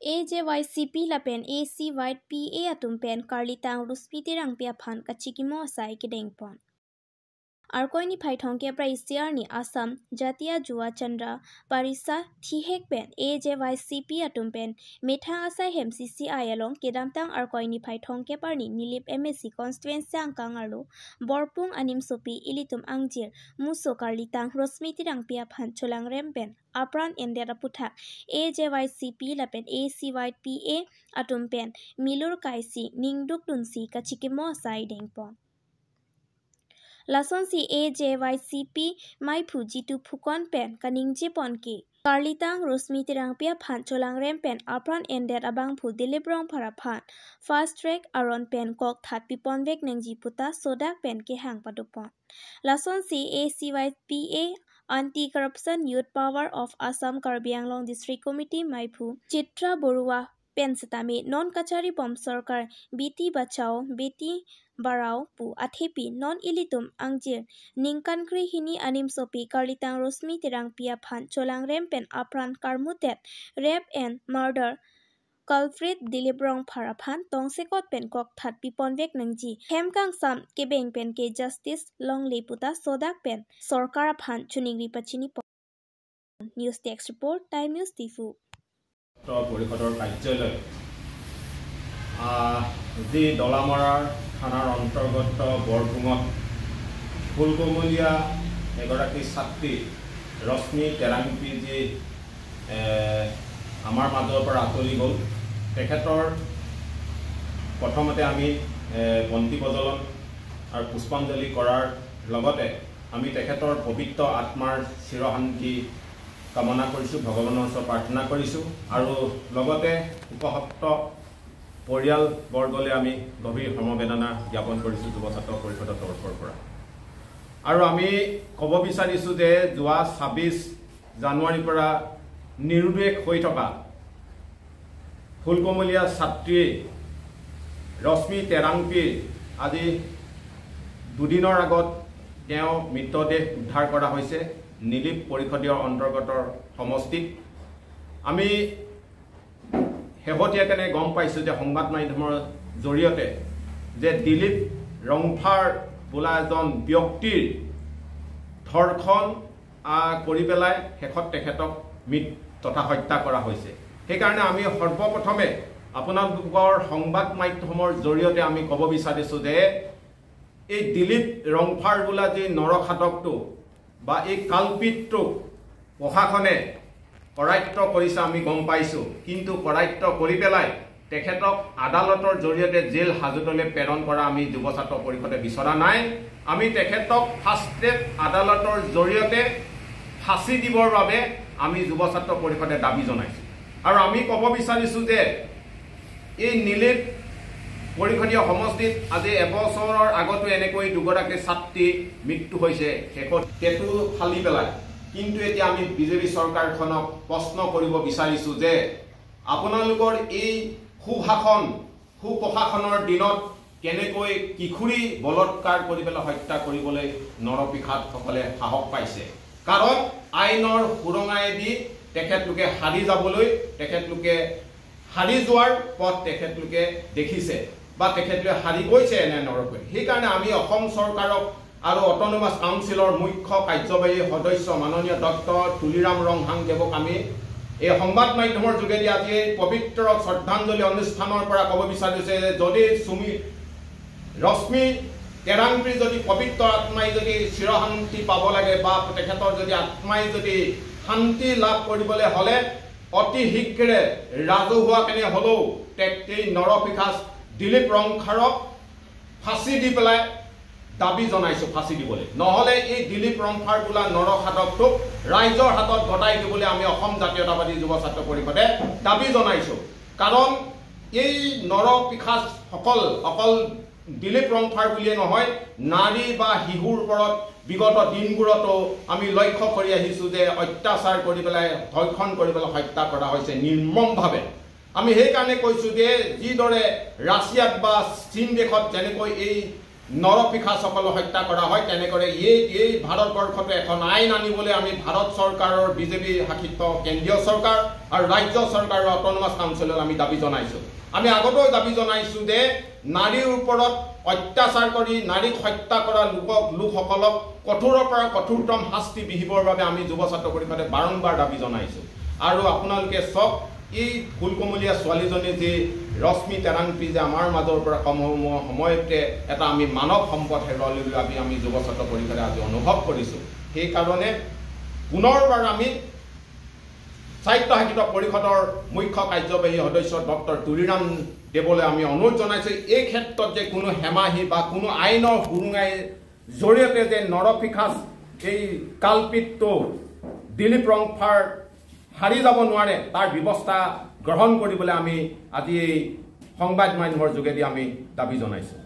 AJYCP lapen AC White PA atum pen Karlitang Ruspiti rang pia phan kachikimo asai kidengpon. Arkoni Python ke praisiarni Assam Jatia Jua Chandra Parisa Thihek pen AJYCP atum pen Metha asai hem CCI along kedamtang Arkoni Python ke parni Nilip MSC constituency angkangalu Borpung anim sopi ilitum angjir muso Karlitang Rosmiti rang pia phan cholang rempen Apran endera puthak AJYCP lapen ACY PA atum pen Milur Kaisi Ningduk Dunsi kachikimo asai dengpon. Lason si AJYCP mai puji tu phukon pen kaningji ponki Karlitang Rosmiti rang pia phan cholang rem pen apran endet abang phu delibrong phara phan fast track aron pen kok that pipon vek nengji puta sodak pen ke hang padupon Lason si ACYPA Anti-Corruption Youth Power of Assam Karbi Anglong District Committee mai phu Chitra Borua pensitami non kachari pom sarkar biti bachao beti barao pu athepi non ilitum angjir ningkan kri hini anim sopi Karlitang Rosmi tirang pia phan cholang rem pen apran karmutet rape and murder culprit dilibrong pharaphan tongsekot pen kok that pipon vek nangji hemkang sam kebeng pen ke justice long leputa sodak pen sarkar phan chuningri pachini news text report time news tifu পৰিষদৰ কাৰ্যালয় যি দলামৰাৰ থানাৰ অন্তৰ্গত বৰপুঙত ফুলকমলীয়া এগৰাকী ছাত্ৰী ৰশ্মি তেৰাংপি যি আমাৰ মাজৰ পৰা আঁতৰি গ'ল তেখেতৰ প্ৰথমতে আমি বন্তি প্ৰজ্বলন আৰু পুষ্পাঞ্জলি কৰাৰ লগতে আমি তেখেতৰ পবিত্ৰ আত্মাৰ চিৰশান্তি কামনা কৰিছোঁ ভগৱানৰ ওচৰত প্ৰাৰ্থনা কৰিছোঁ আৰু লগতে উপহত্ত পৰিয়াল বৰ্গলে আমি গভীৰ সমবেদনা জ্ঞাপন কৰিছোঁ যুৱ ছাত্ৰ পৰিষদৰ তৰফৰ পৰা আৰু আমি ক'ব বিচাৰিছোঁ যে যোৱা 26 জানুৱাৰীৰ পৰা নিৰুদ্দেশ হৈ থকা ফুলকমলীয়া ছাত্ৰী ৰশ্মি তেৰাংপিৰ আজি দুদিনৰ আগত তেওঁ মৃতদেহ উদ্ধাৰ কৰা হৈছে নীলিপ পৰিষদীয় অন্তৰ্গতৰ সমষ্টিত আমি হেহতীয়াকৈ গম পাইছোঁ যে সংবাদ মাধ্যমৰ জৰিয়তে যে দিলীপ ৰংফাৰ বোলা এজন ব্যক্তিৰ ধৰ্ষণ কৰি পেলাই শেষত তেখেতক তথা হত্যা কৰা হৈছে সেইকাৰণে আমি সৰ্বপ্ৰথমে আপোনালোকৰ সংবাদ মাধ্যমৰ জৰিয়তে আমি ক'ব বিচাৰিছোঁ যে এই দিলীপ ৰংফাৰ বোলা যি নৰখাতকটো বা এই কালপিতটো প্ৰশাসনে কৰায়ত্ব কৰিছে আমি গম পাইছোঁ কিন্তু কৰায়ত্ব কৰি পেলাই তেখেতক আদালতৰ জৰিয়তে জেল হাজতলৈ প্ৰেৰণ কৰা আমি যুৱ ছাত্ৰ পৰিষদে বিচৰা নাই আমি তেখেতক ফাষ্ট ট্ৰেক আদালতৰ জৰিয়তে ফাঁচি দিবৰ বাবে আমি যুৱ ছাত্ৰ পৰিষদে দাবী জনাইছোঁ আৰু আমি ক'ব বিচাৰিছোঁ যে এই নীলিপ পৰিষদীয় সমষ্টিত আজি এবছৰৰ আগতো এনেকৈ দুগৰাকী ছাত্ৰী মৃত্যু হৈছে শেষত কেতু ফালি পেলাই কিন্তু এতিয়া আমি বিজেপি চৰকাৰখনক প্ৰশ্ন কৰিব বিচাৰিছোঁ যে আপোনালোকৰ এই সুপ্ৰশাসনৰ দিনত কেনেকৈ কিশোৰী বলৎকাৰ কৰি পেলাই হত্যা কৰিবলৈ নৰপিশাচসকলে সাহস পাইছে কাৰণ আইনৰ সুৰঙাইদি তেখেতলোকে হাৰি যাবলৈ তেখেতলোকে হাৰি যোৱাৰ পথ তেখেতলোকে দেখিছে বা তেখেতলোকে হাৰি গৈছে এনে নৰকৈ সেইকাৰণে আমি অসম চৰকাৰক আৰু অট'নমাছ কাউন্সিলৰ মুখ্য কাৰ্যবাহী সদস্য মাননীয় ডক্টৰ তুলিৰাম ৰংহাংদেৱক আমি এই সংবাদ মাধ্যমৰ যোগেদি আজি পবিত্ৰ শ্ৰদ্ধাঞ্জলি অনুষ্ঠানৰ পৰা ক'ব বিচাৰিছোঁ যে যদি ৰশ্মি তেৰাংপিৰ যদি পবিত্ৰ আত্মাই যদি চিৰশান্তি পাব লাগে বা তেখেতৰ যদি আত্মাই যদি শান্তি লাভ কৰিবলৈ হ'লে অতি শীঘ্ৰে ৰাজহুৱাকেনে হ'লেও এই নৰপিশাচ দিলীপ ৰংফাৰক ফাঁচি দি পেলাই দাবী জনাইছোঁ ফাঁচি দিবলৈ নহ'লে এই দিলীপ ৰংফাৰ বোলা নৰখাতকটোক ৰাইজৰ হাতত গতাই দিবলৈ আমি অসম জাতীয়তাবাদী যুৱ ছাত্ৰ পৰিষদে দাবী জনাইছোঁ কাৰণ এই নৰপিশাচসকল অকল দিলীপ ৰংফাৰ বুলিয়ে নহয় নাৰী বা শিশুৰ ওপৰত বিগত দিনবোৰতো আমি লক্ষ্য কৰি আহিছোঁ যে অত্যাচাৰ কৰি পেলাই ধৰ্ষণ কৰি পেলাই হত্যা কৰা হৈছে নিৰ্মমভাৱে আমি সেইকাৰণে কৈছোঁ যে যিদৰে ৰাছিয়াত বা চীন দেশত যেনেকৈ এই নৰপিশাচসকলক হত্যা কৰা হয় তেনেকৈ এই ভাৰতবৰ্ষতে এখন আইন আনিবলৈ আমি ভাৰত চৰকাৰৰ বিজেপি শাসিত কেন্দ্ৰীয় চৰকাৰ আৰু ৰাজ্য চৰকাৰৰ অট'নমাছ কাউন্সিলত আমি দাবী জনাইছোঁ আমি আগতেও দাবী জনাইছোঁ যে নাৰীৰ ওপৰত অত্যাচাৰ কৰি নাৰীক হত্যা কৰা লোকসকলক কঠোৰৰ পৰা কঠোৰতম শাস্তি বিহিবৰ বাবে আমি যুৱ ছাত্ৰ পৰিষদে বাৰম্বাৰ দাবী জনাইছোঁ আৰু আপোনালোকে চব এই ফুলকমলীয়া ছোৱালীজনী যি ৰশ্মি তেৰাংপি যে আমাৰ মাজৰ পৰা সময়তে এটা আমি মানৱ সম্পদ হেৰুৱালৈ আমি যুৱ ছাত্ৰ পৰিষদে আজি অনুভৱ কৰিছোঁ সেইকাৰণে পুনৰবাৰ আমি স্বায়ত্তশাসিত পৰিষদৰ মুখ্য কাৰ্যবাহী সদস্য ডক্টৰ তুলিৰাম দেৱলৈ আমি অনুৰোধ জনাইছোঁ এই ক্ষেত্ৰত যে কোনো হেমাহি বা কোনো আইনৰ সুৰুঙাই জৰিয়তে যে নৰপিশাচ এই কালপিতটো দিলীপ ৰংফাৰ হাৰি যাব নোৱাৰে তাৰ ব্যৱস্থা গ্ৰহণ কৰিবলৈ আমি আজি এই সংবাদ মাধ্যমৰ যোগেদি আমি দাবী জনাইছোঁ